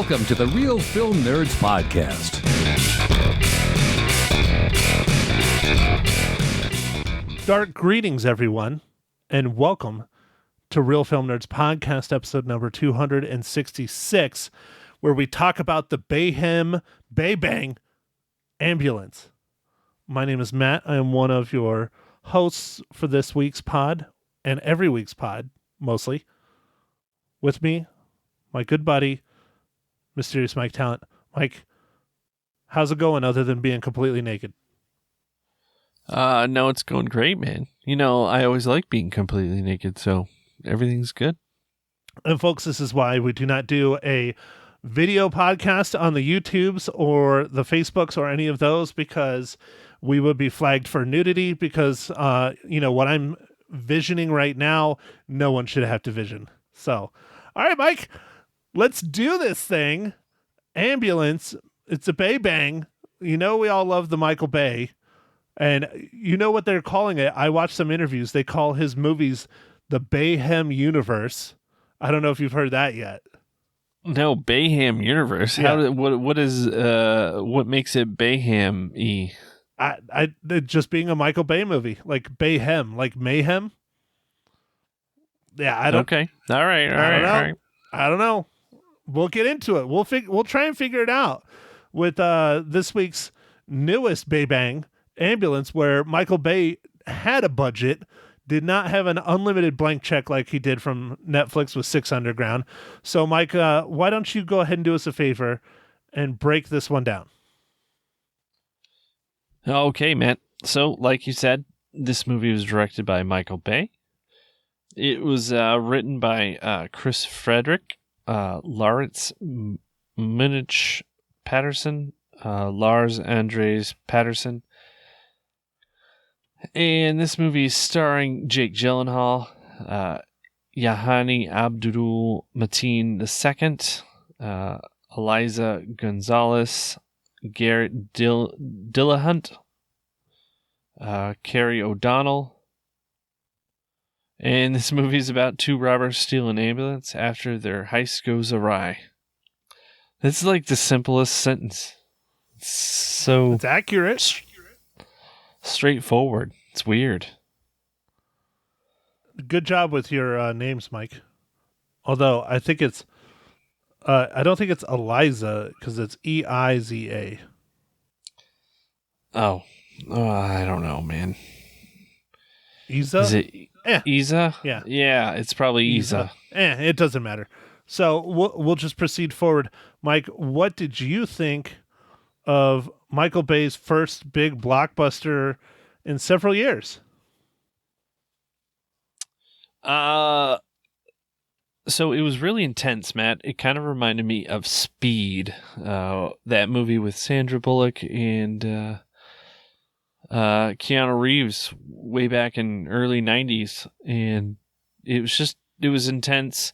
Welcome to the Real Film Nerds Podcast. Dark greetings, everyone, and welcome to Real Film Nerds Podcast, episode number 266, where we talk about the Bayhem Bay-Bang ambulance. My name is Matt. I am one of your hosts for this week's pod, and every week's pod, mostly. With me, my good buddy, Mysterious Mike Talent. Mike, how's it going other than being completely naked? No, it's going great, man. You know, I always like being completely naked, so everything's good. And folks, this is why we do not do a video podcast on the YouTubes or the Facebooks or any of those, because we would be flagged for nudity, because, what I'm visioning right now, no one should have to vision. So, all right, Mike, let's do this thing. Ambulance. It's a Bay-Bang. You know, we all love the Michael Bay. And you know what they're calling it? I watched some interviews. They call his movies the Bayhem universe. I don't know if you've heard that yet. No, Bayhem universe. Yeah. What makes it Bayhem-y? Just being a Michael Bay movie, like Bayhem, like mayhem. Yeah, I don't. Okay. All right. I don't know. We'll get into it. We'll try and figure it out with this week's newest Bay-Bang ambulance, where Michael Bay had a budget, did not have an unlimited blank check like he did from Netflix with Six Underground. So, Mike, why don't you go ahead and do us a favor and break this one down? Okay, Matt. So, like you said, this movie was directed by Michael Bay. It was written by Chris Frederick, Lawrence Minich Patterson, Lars Andres Patterson. And this movie is starring Jake Gyllenhaal, Yahani Abdul Mateen II, Eliza Gonzalez, Garrett Dillahunt, Carrie O'Donnell. And this movie is about two robbers steal an ambulance after their heist goes awry. This is like the simplest sentence. It's accurate. Straightforward. It's weird. Good job with your names, Mike. Although I think it's, I don't think it's Eliza, because it's Eiza. Oh, I don't know, man. Isa? Is it Isa? Yeah. Yeah, it's probably Isa. It doesn't matter. So we'll just proceed forward. Mike, what did you think of Michael Bay's first big blockbuster in several years? So it was really intense, Matt. It kind of reminded me of Speed, that movie with Sandra Bullock and Keanu Reeves way back in early 90s. And it was intense.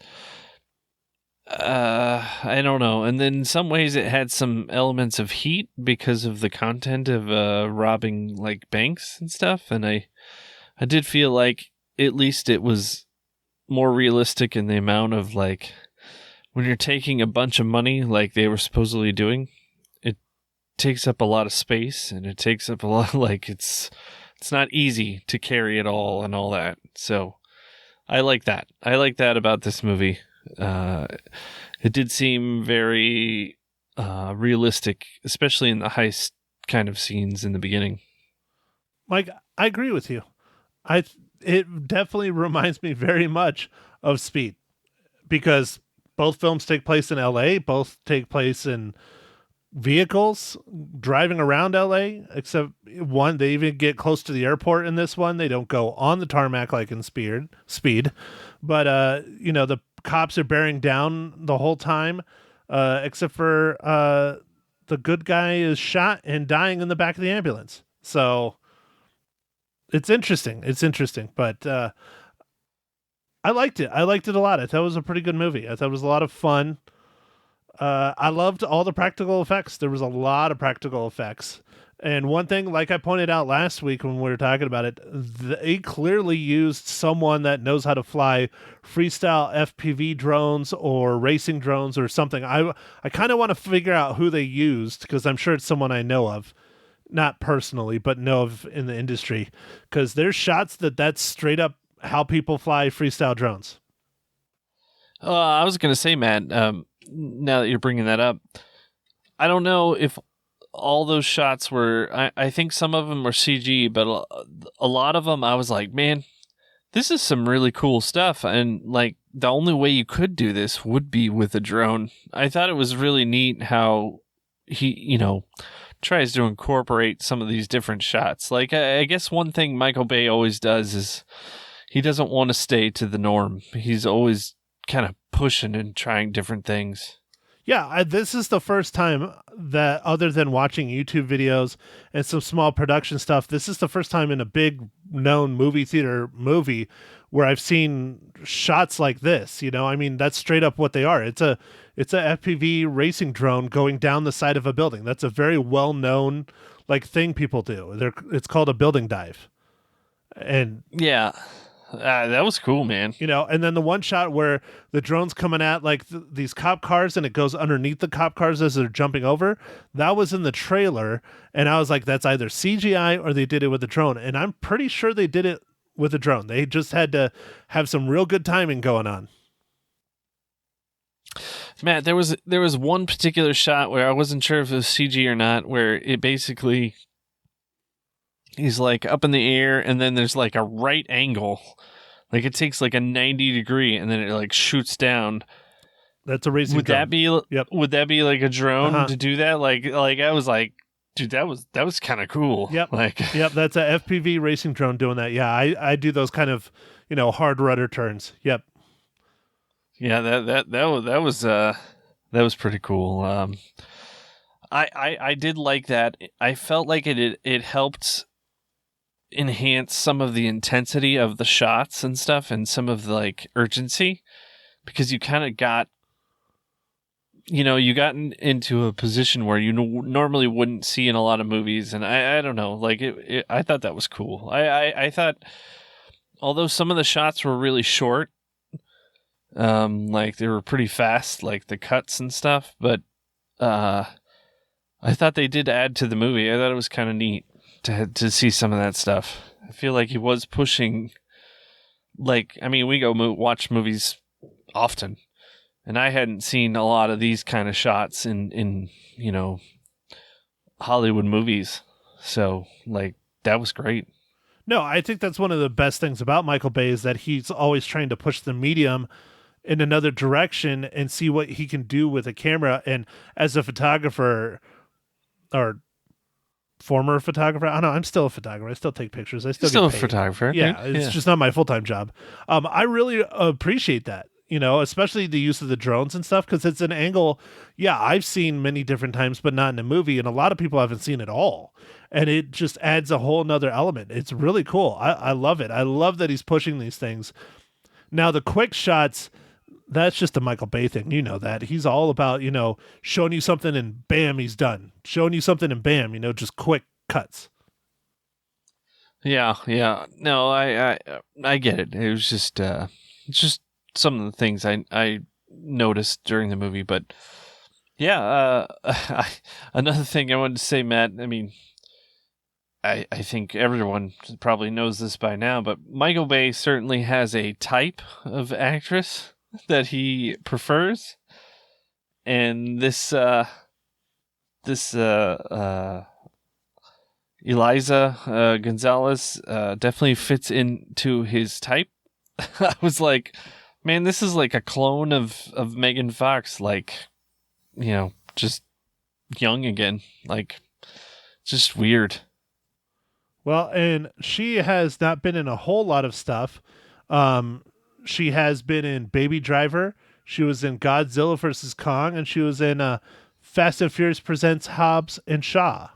I don't know. And then in some ways it had some elements of heat because of the content of robbing like banks and stuff. And I did feel like at least it was more realistic in the amount of, like, when you're taking a bunch of money like they were supposedly doing, it takes up a lot of space, and it takes up a lot, like, it's not easy to carry it all and all that. So I like that. I like that about this movie. It did seem very realistic, especially in the heist kind of scenes in the beginning. Mike, I agree with you. It definitely reminds me very much of Speed, because both films take place in LA, both take place in vehicles driving around LA, except one, they even get close to the airport in this one. They don't go on the tarmac like in Speed. But the cops are bearing down the whole time, except for the good guy is shot and dying in the back of the ambulance. So it's interesting. But I liked it. I liked it a lot. I thought it was a pretty good movie. I thought it was a lot of fun. I loved all the practical effects. There was a lot of practical effects. And one thing, like I pointed out last week when we were talking about it, they clearly used someone that knows how to fly freestyle FPV drones or racing drones or something. I kind of want to figure out who they used, because I'm sure it's someone I know of, not personally, but know of in the industry, because there's shots that's straight up how people fly freestyle drones. I was going to say, Matt, now that you're bringing that up, I don't know if all those shots were, I think some of them were CG, but a lot of them I was like, man, this is some really cool stuff. And like the only way you could do this would be with a drone. I thought it was really neat how he, tries to incorporate some of these different shots. Like, I guess one thing Michael Bay always does is he doesn't want to stay to the norm. He's always kind of pushing and trying different things. Yeah, this is the first time that, other than watching YouTube videos and some small production stuff, this is the first time in a big known movie theater movie where I've seen shots like this. I mean, that's straight up what they are. It's a FPV racing drone going down the side of a building. That's a very well known thing people do. It's called a building dive. And yeah. That was cool, man. And then the one shot where the drone's coming at these cop cars and it goes underneath the cop cars as they're jumping over, that was in the trailer. And I was like, that's either CGI or they did it with a drone. And I'm pretty sure they did it with a drone. They just had to have some real good timing going on. Matt, there was one particular shot where I wasn't sure if it was CG or not, where it basically, he's like up in the air and then there's like a right angle. Like it takes like a 90 degree and then it like shoots down. That's a racing drone. Would that be like a drone to do that? Like I was like, dude, that was kind of cool. Yep. Yep, that's a FPV racing drone doing that. Yeah, I do those kind of, hard rudder turns. Yep. Yeah, that was pretty cool. I did like that. I felt like it helped enhance some of the intensity of the shots and stuff and some of the urgency, because you kind of got into a position where you normally wouldn't see in a lot of movies. And I don't know, I thought that was cool. I thought, although some of the shots were really short, they were pretty fast, like the cuts and stuff, but I thought they did add to the movie. I thought it was kind of neat to see some of that stuff. I feel like he was pushing, we go watch movies often, and I hadn't seen a lot of these kind of shots in Hollywood movies. So that was great. No, I think that's one of the best things about Michael Bay is that he's always trying to push the medium in another direction and see what he can do with a camera. And as a photographer or former photographer, I don't know, I'm still a photographer. I still take pictures. I still get paid. A photographer. Yeah, it's just not my full-time job. I really appreciate that, especially the use of the drones and stuff, because it's an angle, I've seen many different times, but not in a movie, and a lot of people haven't seen it all. And it just adds a whole nother element. It's really cool. I love it. I love that he's pushing these things. Now, the quick shots, that's just a Michael Bay thing. You know that. He's all about, showing you something and bam, he's done. Showing you something and bam, just quick cuts. Yeah. No, I get it. It was just some of the things I noticed during the movie. But yeah, another thing I wanted to say, Matt, I think everyone probably knows this by now, but Michael Bay certainly has a type of actress that he prefers, and this Eliza Gonzalez definitely fits into his type. I was like, man, this is like a clone of Megan Fox, just young again, just weird. Well, and she has not been in a whole lot of stuff. She has been in Baby Driver. She was in Godzilla vs. Kong, and she was in Fast and Furious Presents Hobbs and Shaw.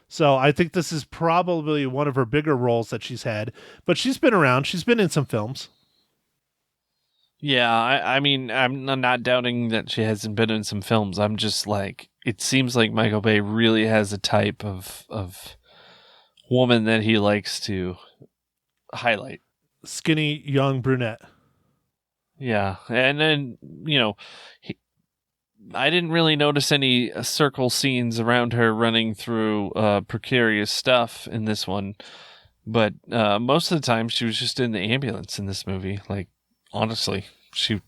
So I think this is probably one of her bigger roles that she's had. But she's been around. She's been in some films. Yeah, I'm not doubting that she hasn't been in some films. I'm just it seems like Michael Bay really has a type of woman that he likes to highlight. Skinny young brunette. Yeah, and then I didn't really notice any circle scenes around her running through precarious stuff in this one, but most of the time she was just in the ambulance in this movie. Like, honestly, she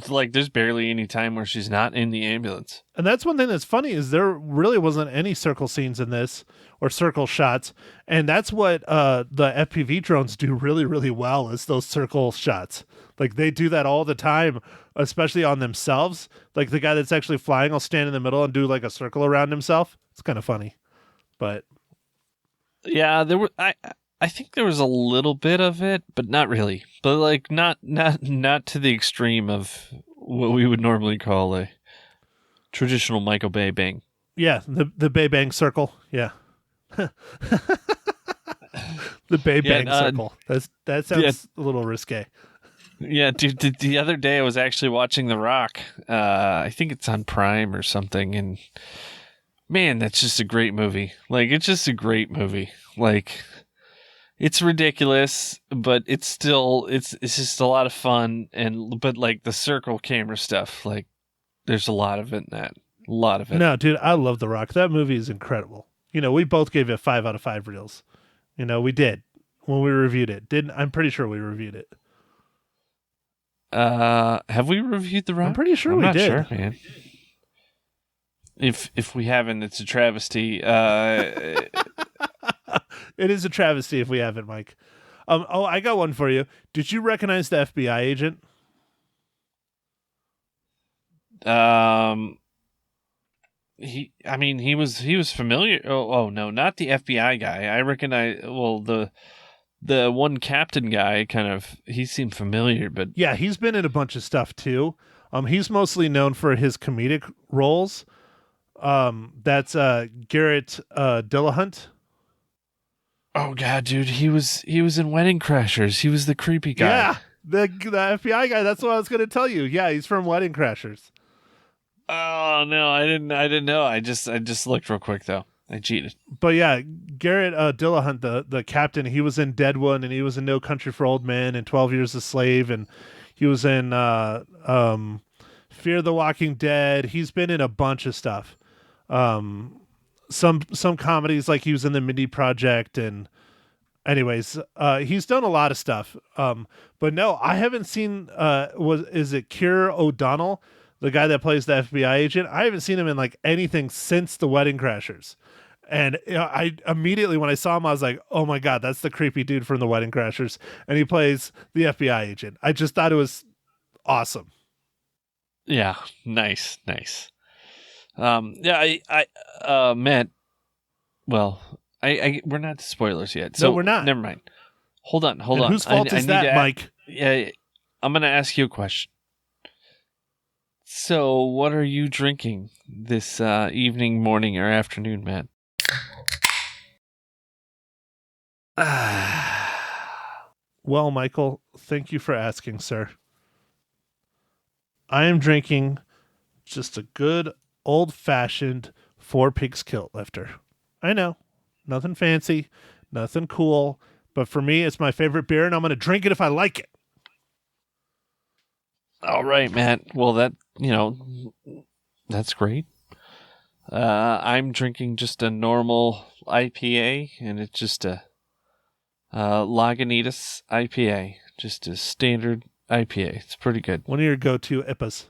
like, there's barely any time where she's not in the ambulance. And that's one thing that's funny is there really wasn't any circle scenes in this or circle shots. And that's what the FPV drones do really, really well is those circle shots. Like they do that all the time, especially on themselves. Like the guy that's actually flying will stand in the middle and do like a circle around himself. It's kind of funny. But yeah, I think there was a little bit of it, but not really. But like not to the extreme of what we would normally call a traditional Michael Bay bang. Yeah, the Bay Bang circle. Yeah. The Bay Bang circle. That sounds a little risque. Yeah, dude, the other day I was actually watching The Rock. I think it's on Prime or something, and man, that's just a great movie. Like, it's just a great movie. Like, it's ridiculous, but it's still it's just a lot of fun. But like the circle camera stuff, like there's a lot of it in that. A lot of it. No, dude, I love The Rock. That movie is incredible. We both gave it 5 out of 5 reels. We did when we reviewed it. I'm pretty sure we reviewed it. Have we reviewed The Rock? I'm pretty sure I'm we not did. Sure, man. If we haven't, it's a travesty. It is a travesty if we haven't, Mike. I got one for you. Did you recognize the FBI agent? He was familiar. Oh no, not the FBI guy. I recognize. Well, the one captain guy he seemed familiar, but yeah, he's been in a bunch of stuff too. He's mostly known for his comedic roles. That's Garrett Dillahunt. Oh god, dude, he was in Wedding Crashers. He was the creepy guy. Yeah, the FBI guy. That's what I was going to tell you. Yeah, he's from Wedding Crashers. Oh no, I didn't know. I just looked real quick though. I cheated. But yeah, Garrett Dillahunt, the captain, he was in Deadwood and he was in No Country for Old Men and 12 Years a Slave, and he was in Fear the Walking Dead. He's been in a bunch of stuff. Some comedies, like he was in the Mindy Project, and anyways, he's done a lot of stuff. But no, I haven't seen is it Keir O'Donnell, the guy that plays the FBI agent? I haven't seen him in like anything since The Wedding Crashers. And I immediately, when I saw him, I was like, oh my God, that's the creepy dude from The Wedding Crashers. And he plays the FBI agent. I just thought it was awesome. Yeah. Nice. Yeah, Matt, well, we're not to spoilers yet. So no, we're not. Never mind. Hold on. Whose fault is that, Mike? Yeah, I'm going to ask you a question. So, what are you drinking this evening, morning, or afternoon, Matt? Well, Michael, thank you for asking, sir. I am drinking just a good old-fashioned Four Pigs Kilt Lifter. I know, nothing fancy, nothing cool, but for me, it's my favorite beer, and I'm going to drink it if I like it. All right, Matt. Well, that's great. I'm drinking just a normal IPA, and it's just a Lagunitas IPA, just a standard IPA. It's pretty good. One of your go-to IPAs.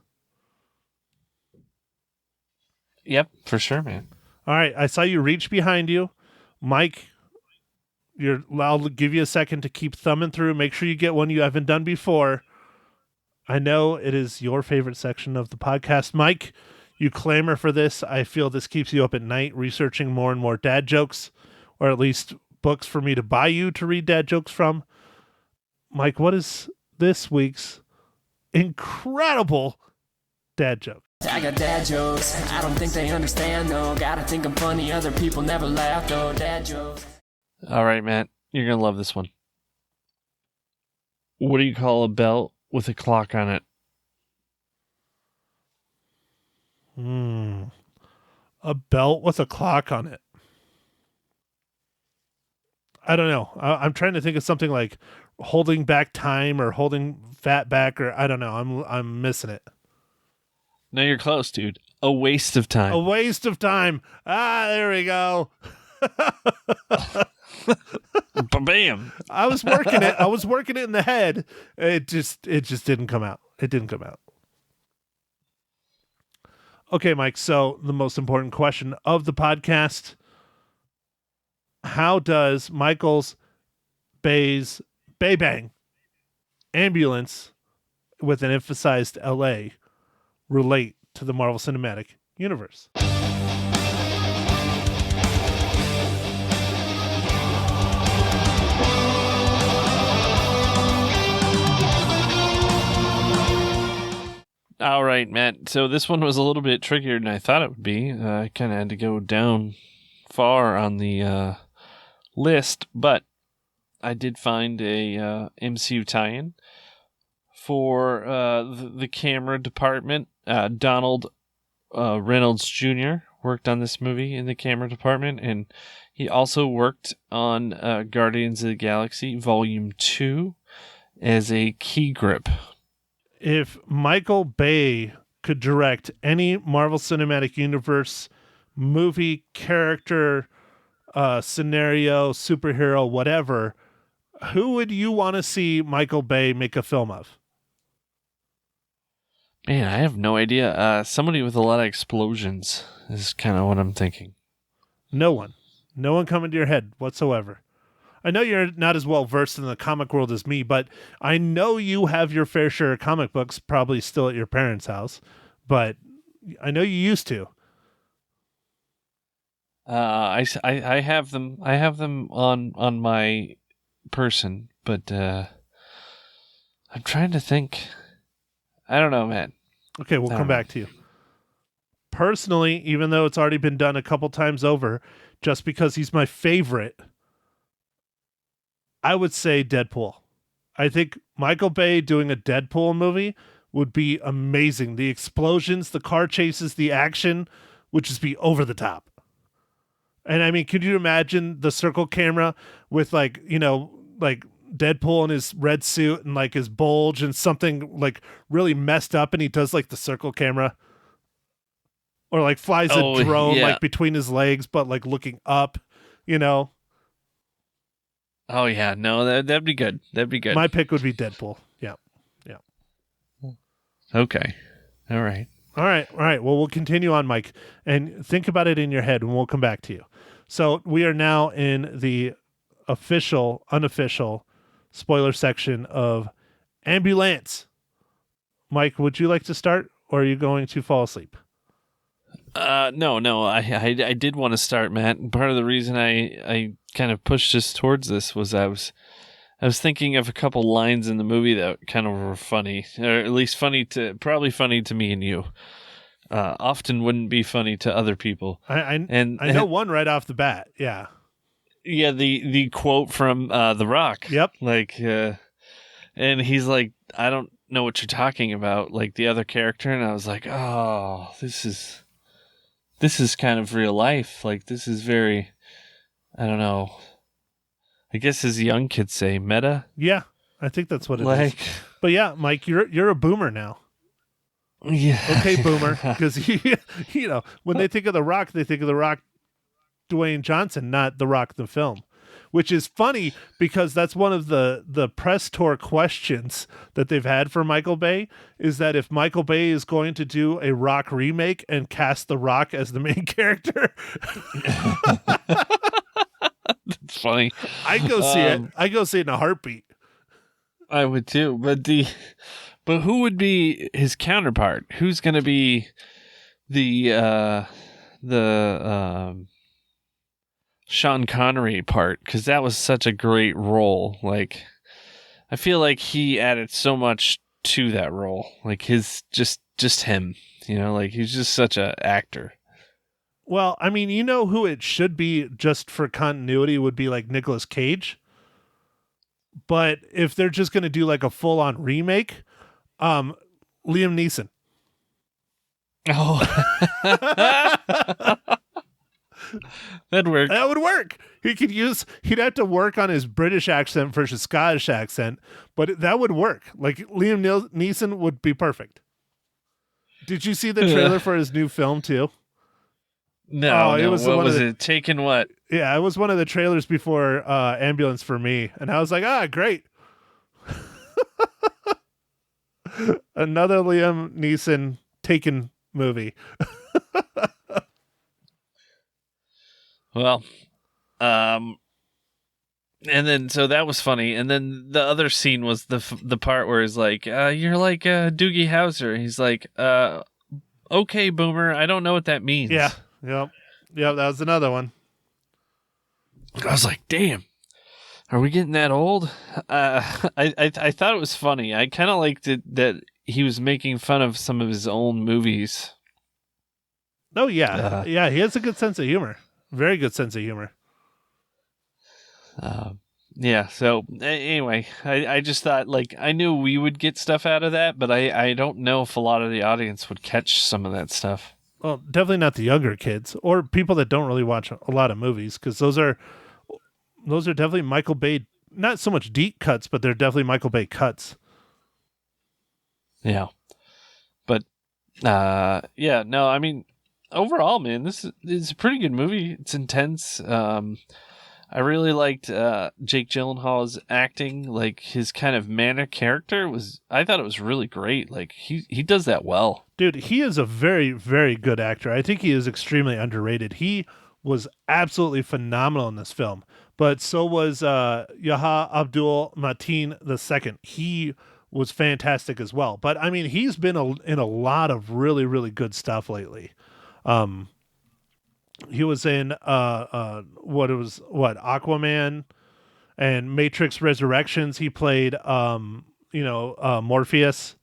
Yep, for sure, man. All right, I saw you reach behind you. Mike, I'll give you a second to keep thumbing through. Make sure you get one you haven't done before. I know it is your favorite section of the podcast. Mike, you clamor for this. I feel this keeps you up at night researching more and more dad jokes, or at least books for me to buy you to read dad jokes from. Mike, what is this week's incredible dad joke? I got dad jokes, I don't think they understand though. Gotta think I'm funny, other people never laugh though. Dad jokes. All right, Matt, you're gonna love this one. What do you call a belt with a clock on it? A belt with a clock on it. I don't know. I'm trying to think of something like holding back time or holding fat back, or I don't know. I'm missing it. No, you're close, dude. A waste of time. A waste of time. There we go. Bam. I was working it. I was working it in the head. It just didn't come out. It didn't come out. Okay, Mike. So the most important question of the podcast: how does Michael Bay's Bay Bang ambulance, with an emphasized LA, relate to the Marvel Cinematic Universe? All right, Matt. So this one was a little bit trickier than I thought it would be. I kind of had to go down far on the list, but I did find a MCU tie-in for the camera department. Donald Reynolds Jr. worked on this movie in the camera department, and he also worked on Guardians of the Galaxy Volume 2 as a key grip. If Michael Bay could direct any Marvel Cinematic Universe movie, character, scenario, superhero, whatever, who would you want to see Michael Bay make a film of? Man, I have no idea. Somebody with a lot of explosions is kind of what I'm thinking. No one. No one coming to your head whatsoever. I know you're not as well versed in the comic world as me, but I know you have your fair share of comic books, probably still at your parents' house, but I know you used to. I have them. I have them on my person, but I'm trying to think. I don't know, man. Okay, we'll come back to you. Personally, even though it's already been done a couple times over, just because he's my favorite, I would say Deadpool. I think Michael Bay doing a Deadpool movie would be amazing. The explosions, the car chases, the action would just be over the top. And I mean, could you imagine the circle camera with like Deadpool in his red suit and like his bulge and something like really messed up, and he does like the circle camera, or like flies a drone like between his legs, but like looking up, Oh yeah, no, that'd be good. That'd be good. My pick would be Deadpool. Yeah. Okay. All right. Well, we'll continue on, Mike, and think about it in your head, and we'll come back to you. So we are now in the unofficial spoiler section of Ambulance. Mike, would you like to start, or are you going to fall asleep? No. I did want to start, Matt. And part of the reason I kind of pushed us towards this was I was thinking of a couple lines in the movie that kind of were funny, or at least probably funny to me and you. Often wouldn't be funny to other people. I know one right off the bat. Yeah. Yeah, the quote from The Rock. Yep. Like, and he's like, I don't know what you're talking about, like the other character, and I was like, oh, this is kind of real life. Like, this is very, I don't know. I guess as young kids say, meta. Yeah, I think that's what it is. But yeah, Mike, you're a boomer now. Yeah. Okay, boomer, because when they think of The Rock, they think of The Rock, Dwayne Johnson, not The Rock the film, which is funny because that's one of the press tour questions that they've had for Michael Bay, is that if Michael Bay is going to do a Rock remake and cast The Rock as the main character. That's funny. I'd go see it. I'd go see it in a heartbeat. I would too, but who would be his counterpart? Who's going to be the Sean Connery part? Because that was such a great role. Like, I feel like he added so much to that role. Like his just him, like he's just such an actor. Well, I mean, who it should be just for continuity would be like Nicolas Cage. But if they're just going to do like a full-on remake, Liam Neeson. Oh, that'd work. That would work. He'd have to work on his British accent versus Scottish accent, but that would work. Like Liam Neeson would be perfect. Did you see the trailer for his new film too? No, it no. was What one of was the- it? Taken what? Yeah, it was one of the trailers before Ambulance for Me, and I was like, great. Another Liam Neeson Taken movie. Well, and then so that was funny, and then the other scene was the part where he's like, "You're like Doogie Howser." He's like, "Okay, Boomer, I don't know what that means." Yeah, yep, that was another one. I was like, "Damn, are we getting that old?" I thought it was funny. I kind of liked it that he was making fun of some of his own movies. Oh yeah, yeah, he has a good sense of humor. Very good sense of humor. Yeah, so anyway, I just thought, like, I knew we would get stuff out of that, but I don't know if a lot of the audience would catch some of that stuff. Well, definitely not the younger kids or people that don't really watch a lot of movies, because those are definitely Michael Bay. Not so much deep cuts, but they're definitely Michael Bay cuts. Yeah. But, yeah, no, I mean, overall, man, this is a pretty good movie. It's intense. I really liked Jake Gyllenhaal's acting. Like, his kind of manic character I thought it was really great. Like, he does that well. Dude, he is a very, very good actor. I think he is extremely underrated. He was absolutely phenomenal in this film, but so was Yahya Abdul Mateen II. He was fantastic as well. But I mean, he's been in a lot of really, really good stuff lately. He was in Aquaman and Matrix Resurrections. He played Morpheus,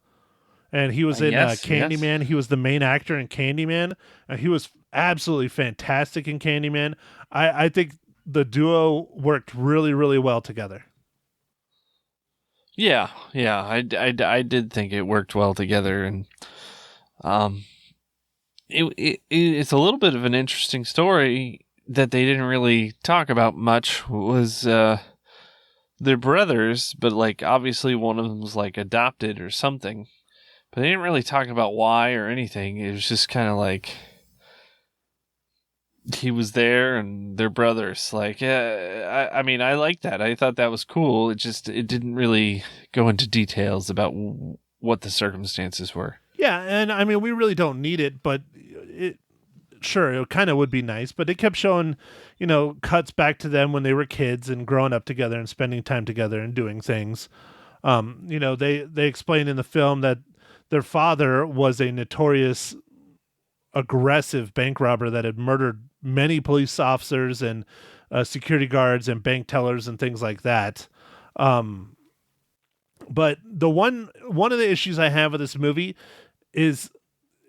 and he was in Candyman. Yes. He was the main actor in Candyman, and he was absolutely fantastic in Candyman. I think the duo worked really, really well together. Yeah, I did think it worked well together, and it's a little bit of an interesting story that they didn't really talk about much. Was they're brothers, but like obviously one of them was like adopted or something, but they didn't really talk about why or anything. It was just kind of like he was there and they're brothers. Like, I mean, I like that. I thought that was cool. It didn't really go into details about what the circumstances were. Yeah, and I mean, we really don't need it, but it kind of would be nice. But it kept showing, cuts back to them when they were kids and growing up together and spending time together and doing things. They explained in the film that their father was a notorious aggressive bank robber that had murdered many police officers and security guards and bank tellers and things like that. But the one of the issues I have with this movie is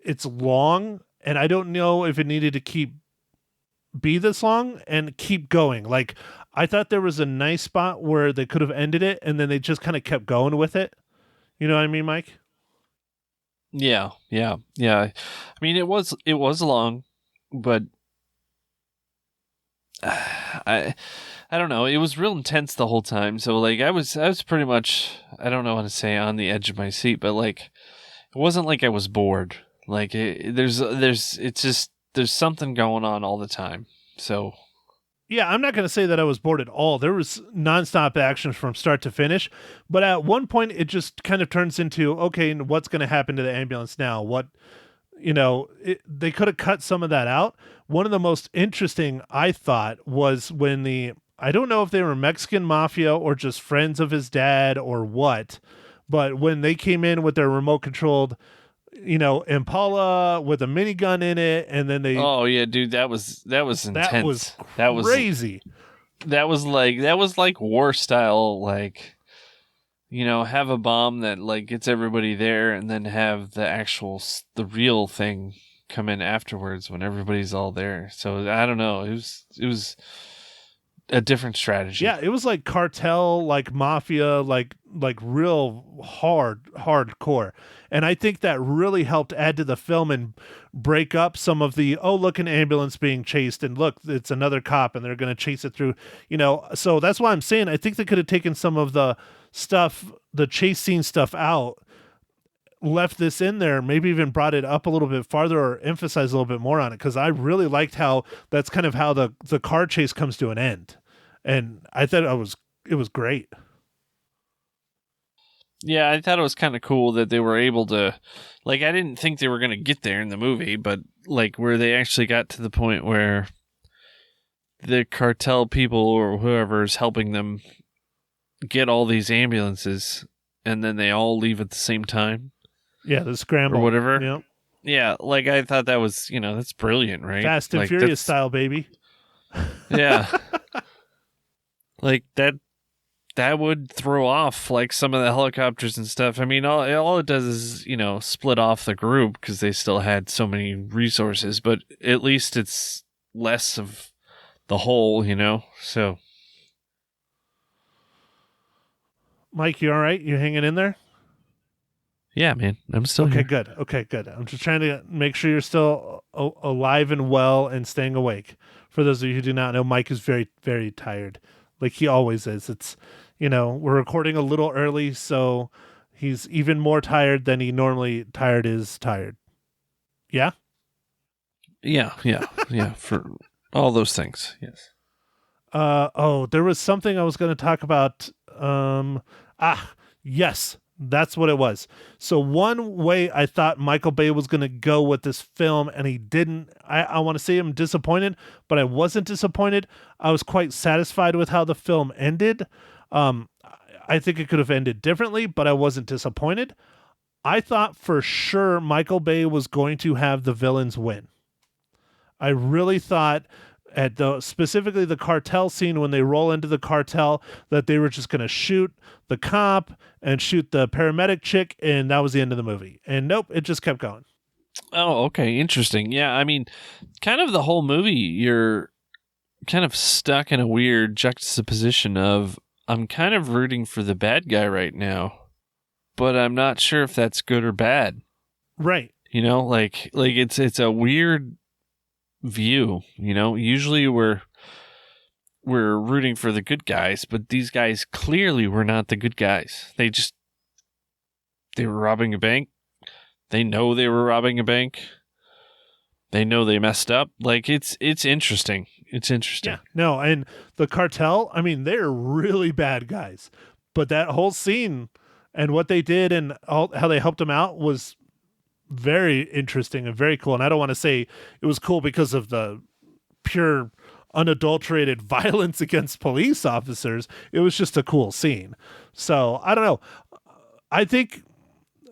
it's long, and I don't know if it needed to be this long and keep going. Like, I thought there was a nice spot where they could have ended it, and then they just kind of kept going with it. You know what I mean, Mike? Yeah. I mean, it was long, but I don't know. It was real intense the whole time. So like, I was pretty much, I don't know how to say, on the edge of my seat, but like, it wasn't like I was bored. Like there's something going on all the time. So yeah, I'm not going to say that I was bored at all. There was nonstop action from start to finish, but at one point it just kind of turns into, okay, what's going to happen to the ambulance now? They could have cut some of that out. One of the most interesting, I thought, was when I don't know if they were Mexican mafia or just friends of his dad or what, but when they came in with their remote controlled, Impala with a minigun in it, and then they... Oh yeah, dude, that was intense. That was crazy. That was like war style, like, have a bomb that like gets everybody there, and then have the real thing come in afterwards when everybody's all there. So I don't know. It was a different strategy. Yeah, it was like cartel, like mafia, like real hardcore. And I think that really helped add to the film and break up some of the, oh, look, an ambulance being chased, and look, it's another cop and they're going to chase it through, So that's why I'm saying I think they could have taken some of the stuff, the chase scene stuff out, left this in there, maybe even brought it up a little bit farther or emphasized a little bit more on it, because I really liked how that's kind of how the car chase comes to an end. And I thought it was great. Yeah, I thought it was kind of cool that they were able to, like, I didn't think they were going to get there in the movie, but like where they actually got to the point where the cartel people or whoever's helping them get all these ambulances, and then they all leave at the same time. Yeah, the scramble or whatever. Yeah, yeah. Like I thought that was, that's brilliant, right? Fast and like, Furious style, baby. Yeah, like that would throw off like some of the helicopters and stuff. I mean, all it does is split off the group because they still had so many resources, but at least it's less of the whole, So, Mike, you all right? You hanging in there? Yeah, man, I'm still okay. here. Good. Okay, good. I'm just trying to make sure you're still alive and well and staying awake. For those of you who do not know, Mike is very, very tired, like he always is. It's we're recording a little early, so he's even more tired than he normally is tired. Yeah. Yeah. For all those things, yes. There was something I was going to talk about. Yes. That's what it was. So one way I thought Michael Bay was going to go with this film, and he didn't. I want to say I'm disappointed, but I wasn't disappointed. I was quite satisfied with how the film ended. I think it could have ended differently, but I wasn't disappointed. I thought for sure Michael Bay was going to have the villains win. I really thought at specifically the cartel scene, when they roll into the cartel, that they were just going to shoot the cop and shoot the paramedic chick, and that was the end of the movie. And nope, it just kept going. Oh, okay, interesting. Yeah, I mean, kind of the whole movie, you're kind of stuck in a weird juxtaposition of, I'm kind of rooting for the bad guy right now, but I'm not sure if that's good or bad. Right. Like it's a weird view. Usually we're rooting for the good guys, but these guys clearly were not the good guys. They were robbing a bank. They know they were robbing a bank. They know they messed up. Like it's interesting. It's interesting. Yeah. No, and the cartel, I mean, they're really bad guys. But that whole scene and what they did and how they helped them out was very interesting and very cool. And I don't want to say it was cool because of the pure unadulterated violence against police officers. It was just a cool scene. So I don't know. I think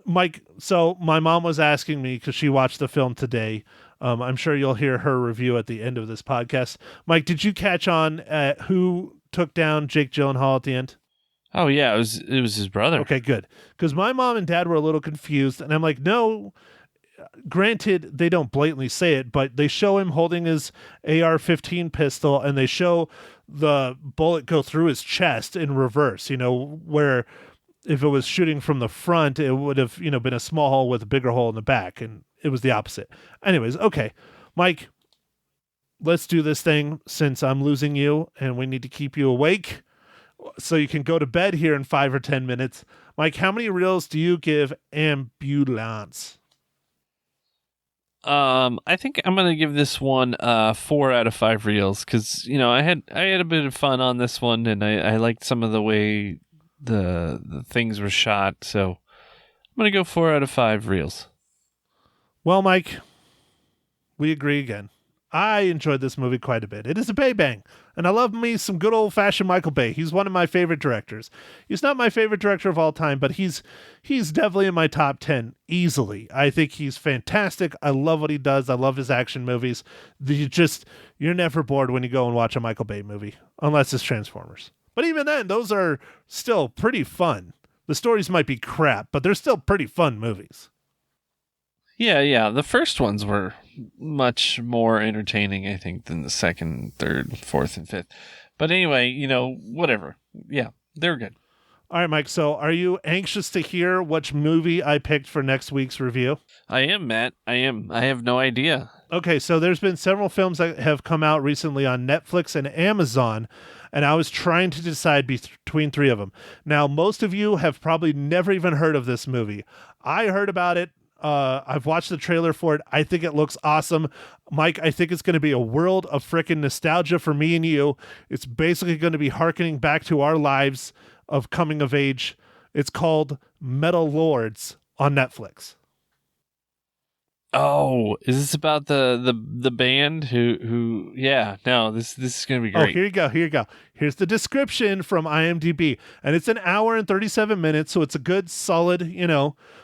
Mike, so my mom was asking me, because she watched the film today. I'm sure you'll hear her review at the end of this podcast. Mike, did you catch on at who took down Jake Gyllenhaal at the end? Oh yeah, it was his brother. Okay, good. Because my mom and dad were a little confused, and I'm like, no. Granted, they don't blatantly say it, but they show him holding his AR-15 pistol, and they show the bullet go through his chest in reverse. Where if it was shooting from the front, it would have been a small hole with a bigger hole in the back, and it was the opposite. Anyways, okay, Mike, let's do this thing since I'm losing you, and we need to keep you awake so you can go to bed here in 5 or 10 minutes. Mike, how many reels do you give Ambulance? I think I'm gonna give this one 4 out of 5 reels, because I had a bit of fun on this one, and I liked some of the way the things were shot, so I'm gonna go 4 out of 5 reels. Well, Mike, we agree again. I enjoyed this movie quite a bit. It is a Bay bang, and I love me some good old-fashioned Michael Bay. He's one of my favorite directors. He's not my favorite director of all time, but he's definitely in my top 10 easily. I think he's fantastic. I love what he does. I love his action movies. You're never bored when you go and watch a Michael Bay movie, unless it's Transformers. But even then, those are still pretty fun. The stories might be crap, but they're still pretty fun movies. Yeah. The first ones were much more entertaining, I think, than the second, third, fourth, and fifth. But anyway, whatever. Yeah, they're good. All right, Mike. So are you anxious to hear which movie I picked for next week's review? I am, Matt. I am. I have no idea. Okay, so there's been several films that have come out recently on Netflix and Amazon, and I was trying to decide between three of them. Now, most of you have probably never even heard of this movie. I heard about it. I've watched the trailer for it. I think it looks awesome. Mike, I think it's going to be a world of frickin' nostalgia for me and you. It's basically going to be hearkening back to our lives of coming of age. It's called Metal Lords on Netflix. Oh, is this about the band who yeah, no, this is going to be great. Oh, here you go. Here's the description from IMDb. And it's an hour and 37 minutes, so it's a good, solid,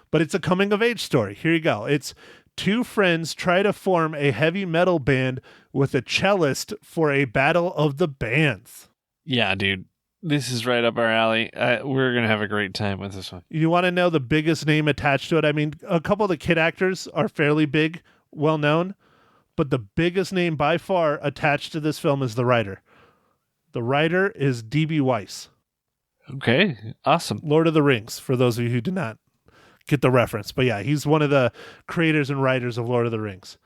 but it's a coming of age story. Here you go. It's two friends try to form a heavy metal band with a cellist for a battle of the bands. Yeah, dude. This is right up our alley. We're going to have a great time with this one. You want to know the biggest name attached to it? I mean, a couple of the kid actors are fairly big, well known, but the biggest name by far attached to this film is the writer. The writer is D.B. Weiss. Okay, awesome. Lord of the Rings, for those of you who did not get the reference. But yeah, he's one of the creators and writers of Lord of the Rings.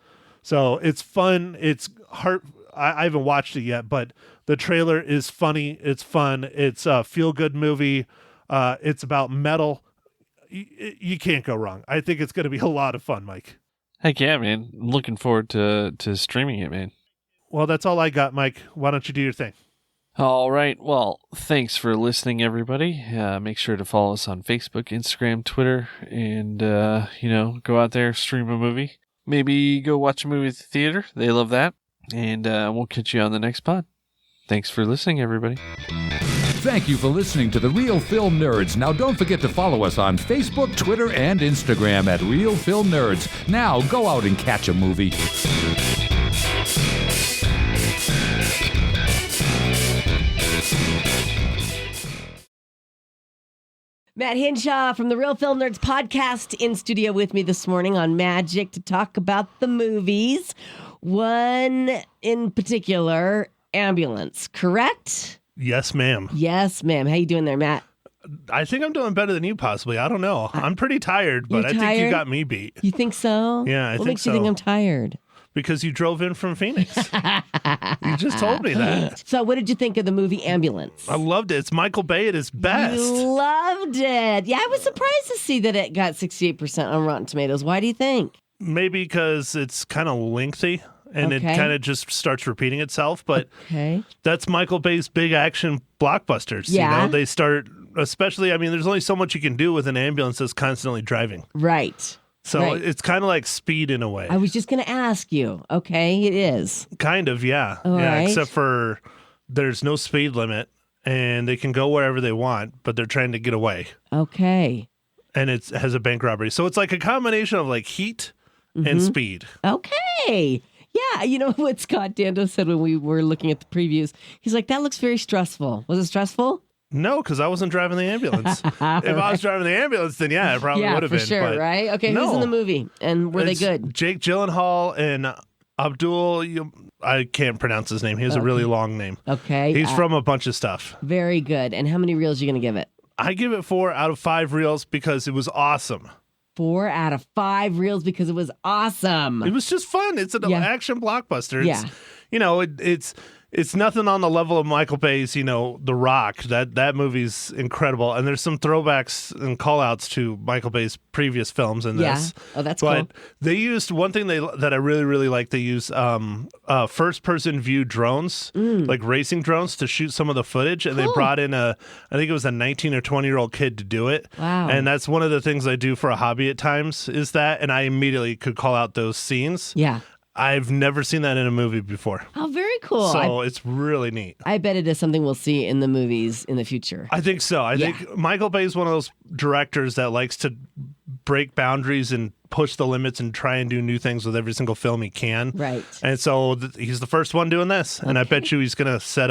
So it's fun. It's heart. I haven't watched it yet, but the trailer is funny. It's fun. It's a feel-good movie. It's about metal. You can't go wrong. I think it's going to be a lot of fun, Mike. Heck yeah, man. I'm looking forward to streaming it, man. Well, that's all I got, Mike. Why don't you do your thing? All right. Well, thanks for listening, everybody. Make sure to follow us on Facebook, Instagram, Twitter, and, go out there, stream a movie. Maybe go watch a movie at the theater. They love that. And we'll catch you on the next pod. Thanks for listening, everybody. Thank you for listening to The Real Film Nerds. Now, don't forget to follow us on Facebook, Twitter, and Instagram at Real Film Nerds. Now, go out and catch a movie. Matt Hinshaw from the Real Film Nerds podcast in studio with me this morning on Magic to talk about the movies. One in particular, Ambulance, correct? Yes, ma'am. Yes, ma'am. How you doing there, Matt? I think I'm doing better than you possibly. I don't know. I'm pretty tired, but I think you got me beat. You think so? Yeah, I think so. What makes you think I'm tired? Because you drove in from Phoenix. You just told me that. So what did you think of the movie Ambulance? I loved it. It's Michael Bay at his best. You loved it. Yeah, I was surprised to see that it got 68% on Rotten Tomatoes. Why do you think? Maybe because it's kind of lengthy and it kind of just starts repeating itself. But that's Michael Bay's big action blockbusters. Yeah. They start, especially, there's only so much you can do with an ambulance that's constantly driving. Right. So it's kind of like Speed in a way. I was just going to ask you. Okay, it is. Kind of, yeah. All right. Except for there's no speed limit and they can go wherever they want, but they're trying to get away. Okay. And it has a bank robbery. So it's like a combination of like heat and speed. Okay. Yeah. You know what Scott Dando said when we were looking at the previews? He's like, that looks very stressful. Was it stressful? No, because I wasn't driving the ambulance. If I was driving the ambulance, then yeah, it probably would have been. Yeah, for sure, but right? Okay, who's in the movie? And were they good? Jake Gyllenhaal and Abdul, I can't pronounce his name. He has a really long name. Okay. He's from a bunch of stuff. Very good. And how many reels are you going to give it? I give it 4 out of 5 reels because it was awesome. 4 out of 5 reels because it was awesome. It was just fun. It's an action blockbuster. It's, it's nothing on the level of Michael Bay's, The Rock. That movie's incredible. And there's some throwbacks and call-outs to Michael Bay's previous films in this. Yeah. Oh, that's cool. But they used one thing that I really, really like. They used first-person view drones, like racing drones, to shoot some of the footage. And they brought in I think it was a 19 or 20-year-old kid to do it. Wow. And that's one of the things I do for a hobby at times is that. And I immediately could call out those scenes. Yeah. I've never seen that in a movie before. Oh, very cool. So it's really neat. I bet it is something we'll see in the movies in the future. I think so. I think Michael Bay is one of those directors that likes to break boundaries and push the limits and try and do new things with every single film he can. Right. And so he's the first one doing this. And I bet you he's going to set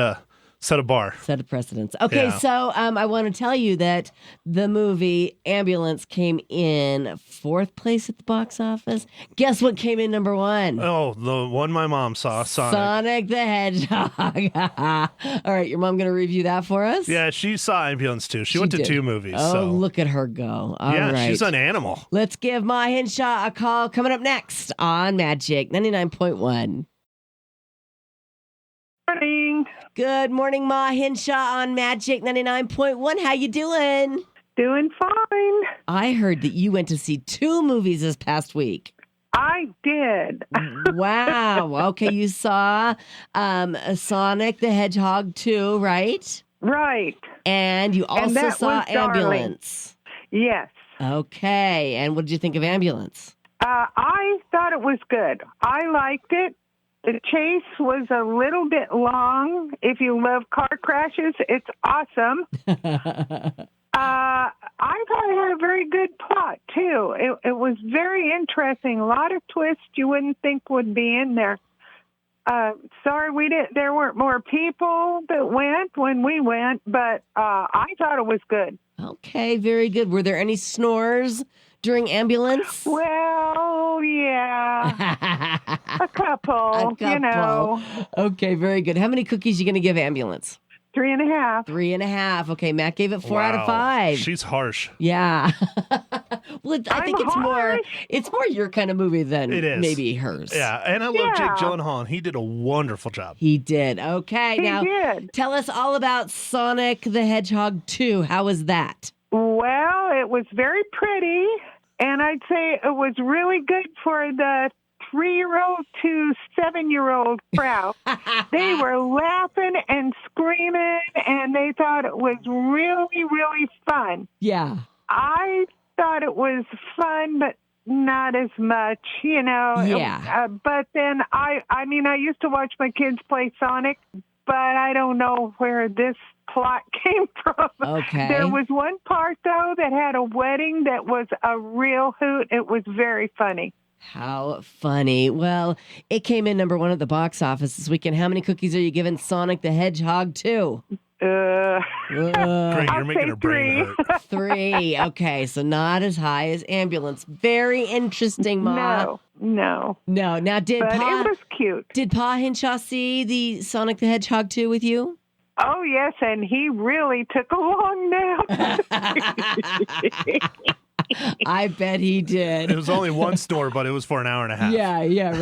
Set a bar. Set a precedence. Okay, Yeah. so I want to tell you that the movie Ambulance came in 4th place at the box office. Guess what came in number 1? Oh, the one my mom saw, Sonic. The Hedgehog. All right, your mom going to review that for us? Yeah, she saw Ambulance too. She went to did. 2 movies. Oh, so. look at her go. All Yeah, right. she's an animal. Let's give Ma Hinshaw a call coming up next on Magic 99.1. Morning. Good morning, Ma Hinshaw on Magic 99.1. How you doing? Doing fine. I heard that you went to see 2 movies this past week. I did. Wow. Okay, you saw Sonic the Hedgehog 2, right? Right. And you also that saw was darling. Ambulance. Yes. Okay. And what did you think of Ambulance? I thought it was good. I liked it. The chase was a little bit long. If you love car crashes, it's awesome. I thought it had a very good plot, too. It was very interesting. A lot of twists you wouldn't think would be in there. Sorry, there weren't more people that went when we went, but I thought it was good. Okay, very good. Were there any snores during Ambulance? Well, yeah, a couple, you know. Okay, very good. How many cookies you going to give Ambulance? 3.5. 3.5. Okay, Matt gave it 4 out of 5. She's harsh. Yeah. Well, I think it's harsh. more your kind of movie than It is. maybe hers. Yeah, and I love Yeah. Jake Gyllenhaal, and he did a wonderful job. He did. Okay, He now did. tell us all about Sonic the Hedgehog 2. How was that? Well, it was very pretty, and I'd say it was really good for the 3-year-old to 7-year-old crowd. They were laughing and screaming, and they thought it was really, really fun. Yeah. I thought it was fun, but not as much, you know. Yeah. But then I mean, I used to watch my kids play Sonic, but I don't know where this plot came from. Okay. There was one part, though, that had a wedding that was a real hoot. It was very funny. How funny. Well, it came in number 1 at the box office this weekend. How many cookies are you giving Sonic the Hedgehog 2? Uh, Great, I'll you're making say her brain 3. hurt. 3. Okay, so not as high as Ambulance. Very interesting, Ma. No. No. Now, did But Pa it was cute. Hinshaw see the Sonic the Hedgehog 2 with you? Oh, yes, and he really took a long nap. I bet he did. It was only one snore, but it was for an hour and a half. Yeah,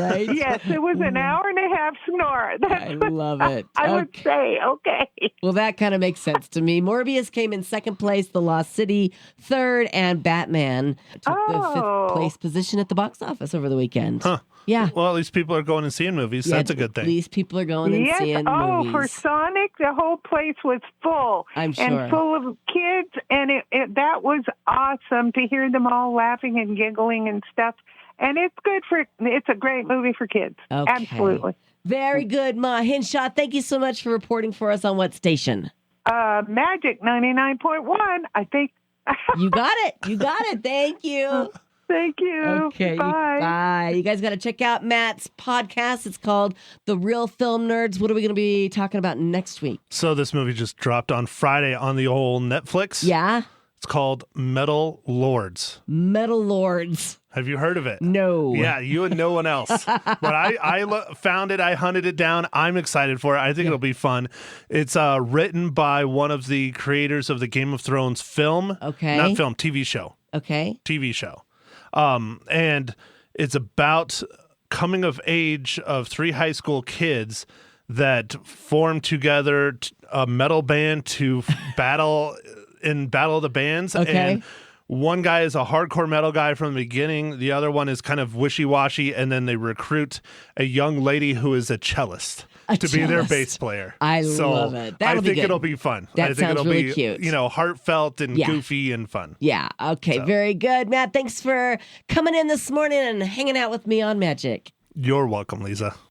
right? Yes, it was an hour and a half snore. I That's what love it. I would Okay. say. Okay. Well, that kind of makes sense to me. Morbius came in 2nd place, The Lost City 3rd, and Batman took the 5th place position at the box office over the weekend. Huh. Yeah. Well, at least people are going and seeing movies. Yeah, That's a good At thing. least people are going and Yes. seeing Oh, movies. for Sonic, the whole place was full. I'm sure. And full of kids, and that was awesome to hear them all laughing and giggling and stuff. And it's a great movie for kids. Okay. Absolutely. Very good, Ma Hinshaw. Thank you so much for reporting for us on what station? Magic 99.1, I think. You got it. You got it. Thank you. Thank you. Okay. Bye. Bye. You guys got to check out Matt's podcast. It's called The Real Film Nerds. What are we going to be talking about next week? So this movie just dropped on Friday on the old Netflix. Yeah? It's called Metal Lords. Metal Lords. Have you heard of it? No. Yeah, you and no one else. But I found it. I hunted it down. I'm excited for it. I think it'll be fun. It's written by one of the creators of the Game of Thrones film. Okay. Not film, TV show. Okay. TV show. And it's about coming of age of 3 high school kids that form together a metal band to battle of the bands. Okay. And one guy is a hardcore metal guy from the beginning. The other one is kind of wishy-washy. And then they recruit a young lady who is a cellist to be their cellist. bass player. I So love it. I That'll be think good. it'll be fun. That I think sounds it'll really be, cute. heartfelt and Yeah. goofy and fun. Yeah. Okay. Very good. Matt, thanks for coming in this morning and hanging out with me on Magic. You're welcome, Lisa.